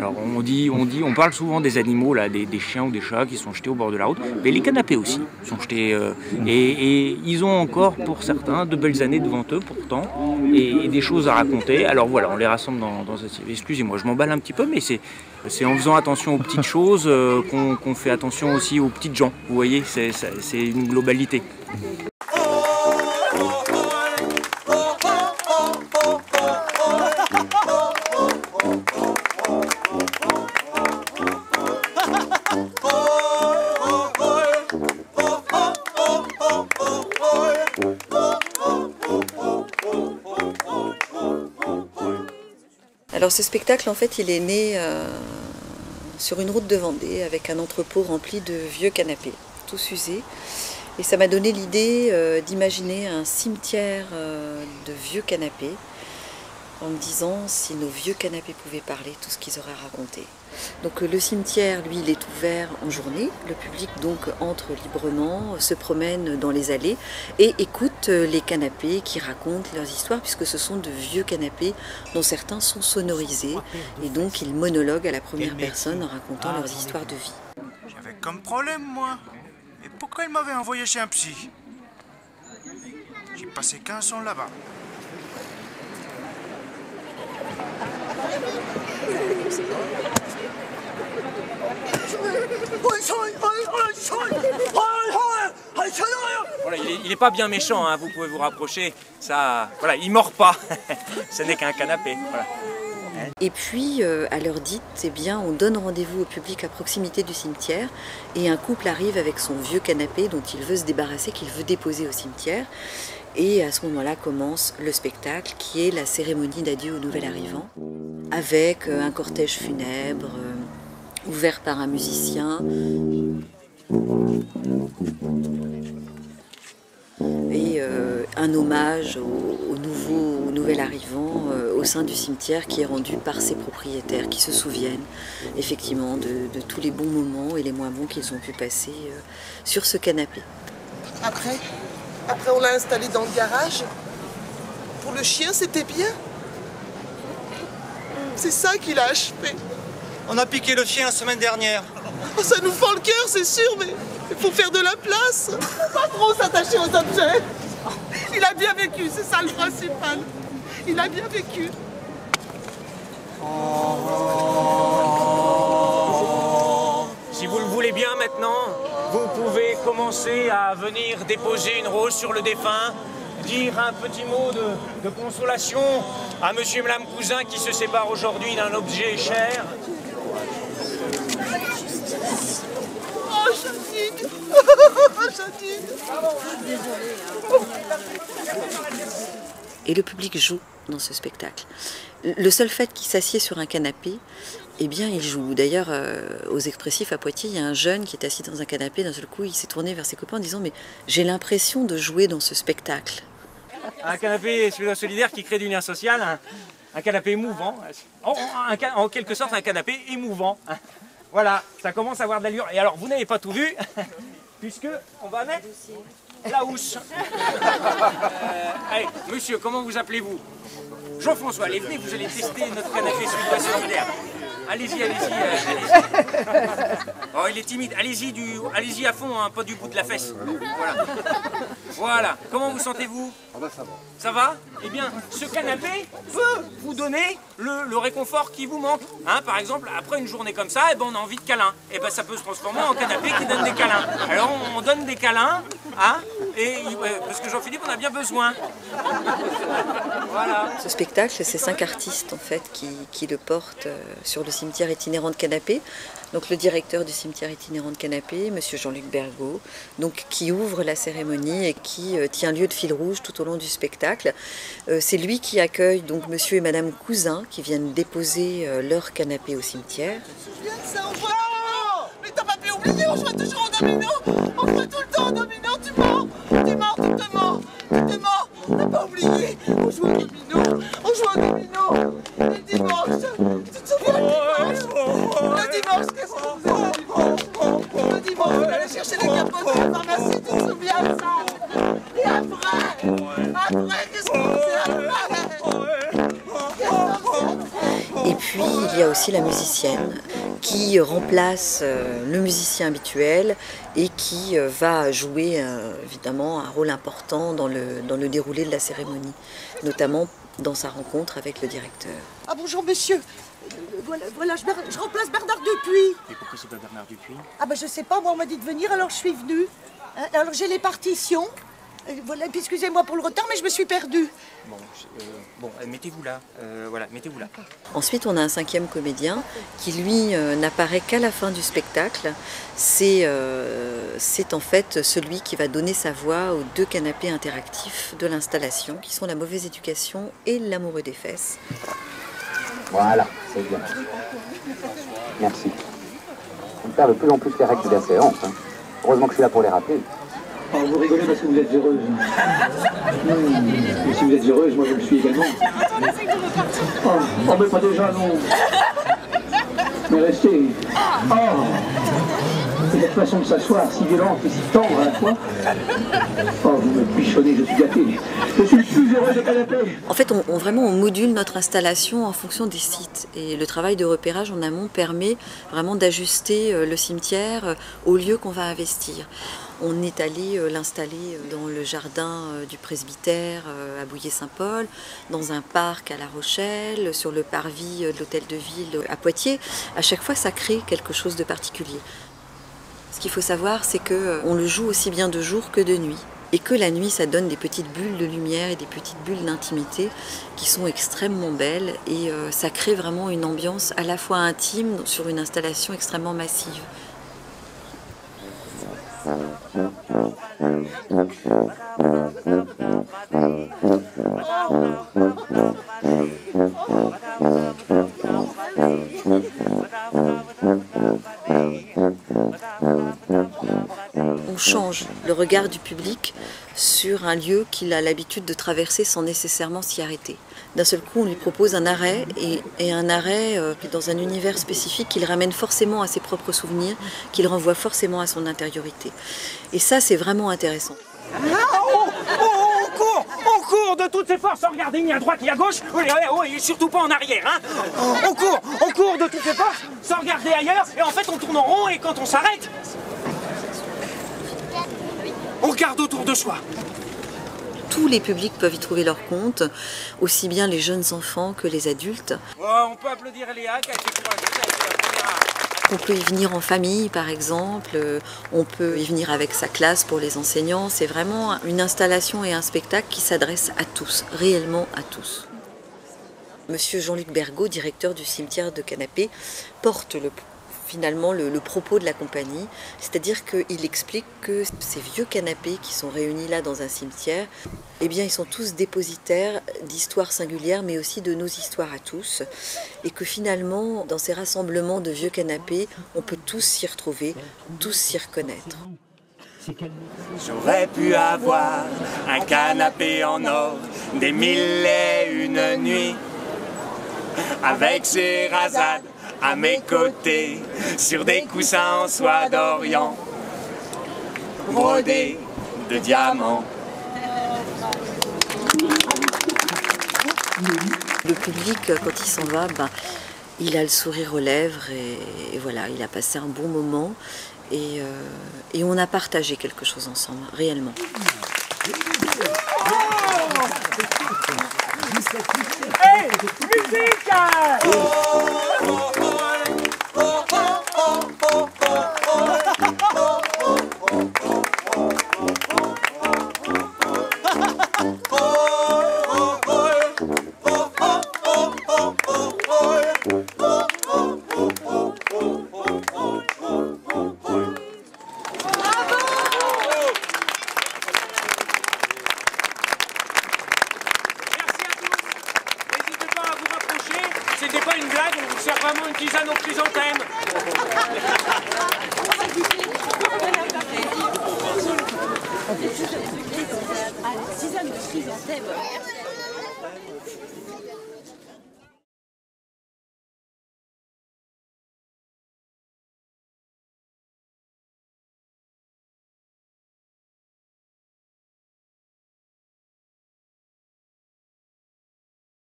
Alors on parle souvent des animaux, là, des chiens ou des chats qui sont jetés au bord de la route, mais les canapés aussi sont jetés, et ils ont encore pour certains de belles années devant eux pourtant, et des choses à raconter. Alors voilà, on les rassemble dans un... Excusez-moi, je m'emballe un petit peu, mais c'est en faisant attention aux petites choses qu'on fait attention aussi aux petites gens. Vous voyez, c'est une globalité. Alors ce spectacle, en fait, il est né sur une route de Vendée avec un entrepôt rempli de vieux canapés, tous usés. Et ça m'a donné l'idée d'imaginer un cimetière de vieux canapés, en me disant si nos vieux canapés pouvaient parler, tout ce qu'ils auraient raconté. Donc le cimetière, lui, il est ouvert en journée. Le public donc entre librement, se promène dans les allées et écoute les canapés qui racontent leurs histoires, puisque ce sont de vieux canapés dont certains sont sonorisés. Et donc ils monologuent à la première personne en racontant leurs histoires de vie. J'avais comme problème, moi. Et pourquoi il m'avait envoyé chez un psy? J'ai passé 15 ans là-bas. Voilà, il est pas bien méchant, hein, vous pouvez vous rapprocher. Ça, voilà, il mord pas. Ce n'est qu'un canapé. Voilà. Et puis, à l'heure dite, eh bien, on donne rendez-vous au public à proximité du cimetière et un couple arrive avec son vieux canapé dont il veut se débarrasser, qu'il veut déposer au cimetière. Et à ce moment-là commence le spectacle qui est la cérémonie d'adieu au nouvel arrivant avec un cortège funèbre ouvert par un musicien et un hommage au nouvel arrivant au sein du cimetière qui est rendu par ses propriétaires qui se souviennent effectivement de tous les bons moments et les moins bons qu'ils ont pu passer sur ce canapé. Après, on l'a installé dans le garage. Pour le chien, c'était bien. C'est ça qu'il a achevé. On a piqué le chien la semaine dernière. Oh, ça nous fend le cœur, c'est sûr, mais il faut faire de la place. Pas trop s'attacher aux objets. Il a bien vécu, c'est ça le principal. Il a bien vécu. Si vous le voulez bien maintenant, vous pouvez commencer à venir déposer une rose sur le défunt, dire un petit mot de consolation à monsieur et madame Cousin qui se séparent aujourd'hui d'un objet cher. Oh, Janine. Janine. Et le public joue dans ce spectacle. Le seul fait qu'il s'assied sur un canapé, eh bien, il joue. D'ailleurs, aux Expressifs à Poitiers, il y a un jeune qui est assis dans un canapé. D'un seul coup, il s'est tourné vers ses copains en disant « Mais j'ai l'impression de jouer dans ce spectacle. » Un canapé solidaire qui crée du lien social, un canapé émouvant, en quelque sorte un canapé émouvant. Voilà, ça commence à avoir de l'allure. Et alors, vous n'avez pas tout vu, puisque on va mettre la housse. Allez, monsieur, comment vous appelez-vous? Jean-François, allez, venez, vous allez tester notre canapé suédois solidaire. Allez-y, allez-y, allez-y. Oh, il est timide. Allez-y à fond, hein, pas du bout de la fesse. Voilà. Voilà. Comment vous sentez-vous? Ah bah ça va. Ça va? Eh bien, ce canapé peut vous donner le réconfort qui vous manque. Hein, par exemple, après une journée comme ça, eh ben, on a envie de câlins. Et ben, ça peut se transformer en canapé qui donne des câlins. Alors, on donne des câlins, hein, parce que Jean-Philippe en a bien besoin. Voilà. Ce spectacle, c'est 5 artistes en fait qui le portent sur le cimetière itinérant de Canapé. Donc le directeur du cimetière itinérant de Canapé, monsieur Jean-Luc Bergot, donc qui ouvre la cérémonie et qui tient lieu de fil rouge tout au long du spectacle. C'est lui qui accueille donc monsieur et madame Cousin qui viennent déposer leur canapé au cimetière. Ça, on joue mais t'as pas pu oublier, on joue toujours au domino. On joue tout le temps au domino, tu mens. Tu mens, tu te mens. Tu te mens, t'as pas oublié. On joue au domino, on joue au domino. Le dimanche, tu te souviens le dimanche, qu'est-ce qu'on faisait le dimanche? Le dimanche, on allait chercher les capotes de la pharmacie, tu te souviens de ça? Et après, qu'est-ce qu'on faisait après? Et puis il y a aussi aussi la musicienne qui remplace le musicien habituel et qui va jouer évidemment un rôle important dans le déroulé de la cérémonie, notamment dans sa rencontre avec le directeur. Ah bonjour monsieur, voilà je remplace Bernard Dupuis. Et pourquoi c'est pas Bernard Dupuis? Ah ben je sais pas, moi on m'a dit de venir alors je suis venue. Alors j'ai les partitions, voilà, puis excusez-moi pour le retard mais je me suis perdue. Bon, mettez-vous là, voilà, mettez-vous là. Ensuite, on a un 5e comédien qui, lui, n'apparaît qu'à la fin du spectacle. C'est en fait celui qui va donner sa voix aux 2 canapés interactifs de l'installation, qui sont La mauvaise éducation et L'amoureux des fesses. Voilà, c'est bien. Merci. On perd de plus en plus les règles de la séance. Hein. Heureusement que je suis là pour les rappeler. Oh, vous rigolez parce que vous êtes heureuse. Et si vous êtes heureuse, moi je le suis également. Oh, mais pas déjà, non. Mais restez. Oh, et cette façon de s'asseoir, si violente et si tendre à la fois. Oh, vous me bichonnez, je suis gâté. Je suis le plus heureux des canapés. En fait, on module notre installation en fonction des sites. Et le travail de repérage en amont permet vraiment d'ajuster le cimetière au lieu qu'on va investir. On est allé l'installer dans le jardin du presbytère à Bouillé-Saint-Paul, dans un parc à La Rochelle, sur le parvis de l'hôtel de ville à Poitiers. À chaque fois, ça crée quelque chose de particulier. Ce qu'il faut savoir, c'est qu'on le joue aussi bien de jour que de nuit. Et que la nuit, ça donne des petites bulles de lumière et des petites bulles d'intimité qui sont extrêmement belles. Et ça crée vraiment une ambiance à la fois intime sur une installation extrêmement massive. On change le regard du public sur un lieu qu'il a l'habitude de traverser sans nécessairement s'y arrêter. D'un seul coup, on lui propose un arrêt, et un arrêt dans un univers spécifique qu'il ramène forcément à ses propres souvenirs, qu'il renvoie forcément à son intériorité. Et ça, c'est vraiment intéressant. On court de toutes ses forces sans regarder ni à droite ni à gauche, et surtout pas en arrière. Hein. On court de toutes ses forces sans regarder ailleurs, et en fait on tourne en rond, et quand on s'arrête, on regarde autour de soi. Tous les publics peuvent y trouver leur compte, aussi bien les jeunes enfants que les adultes. On peut applaudir Léa qui a été courageuse avec la première. On peut y venir en famille, par exemple, on peut y venir avec sa classe pour les enseignants. C'est vraiment une installation et un spectacle qui s'adresse à tous, réellement à tous. Monsieur Jean-Luc Bergaud, directeur du cimetière de Canapé, porte finalement le propos de la compagnie, c'est-à-dire qu'il explique que ces vieux canapés qui sont réunis là dans un cimetière, eh bien ils sont tous dépositaires d'histoires singulières mais aussi de nos histoires à tous, et que finalement dans ces rassemblements de vieux canapés, on peut tous s'y retrouver, tous s'y reconnaître. J'aurais pu avoir un canapé en or, des 1001 nuits, avec ses rasades à mes côtés, sur des coussins en soie d'Orient, brodés de diamants. Le public, quand il s'en va, il a le sourire aux lèvres et voilà, il a passé un bon moment et on a partagé quelque chose ensemble, réellement. Hey, musique! C'était pas une blague, on vous sert vraiment une tisane aux chrysanthèmes. Tisane de chrysanthèmes.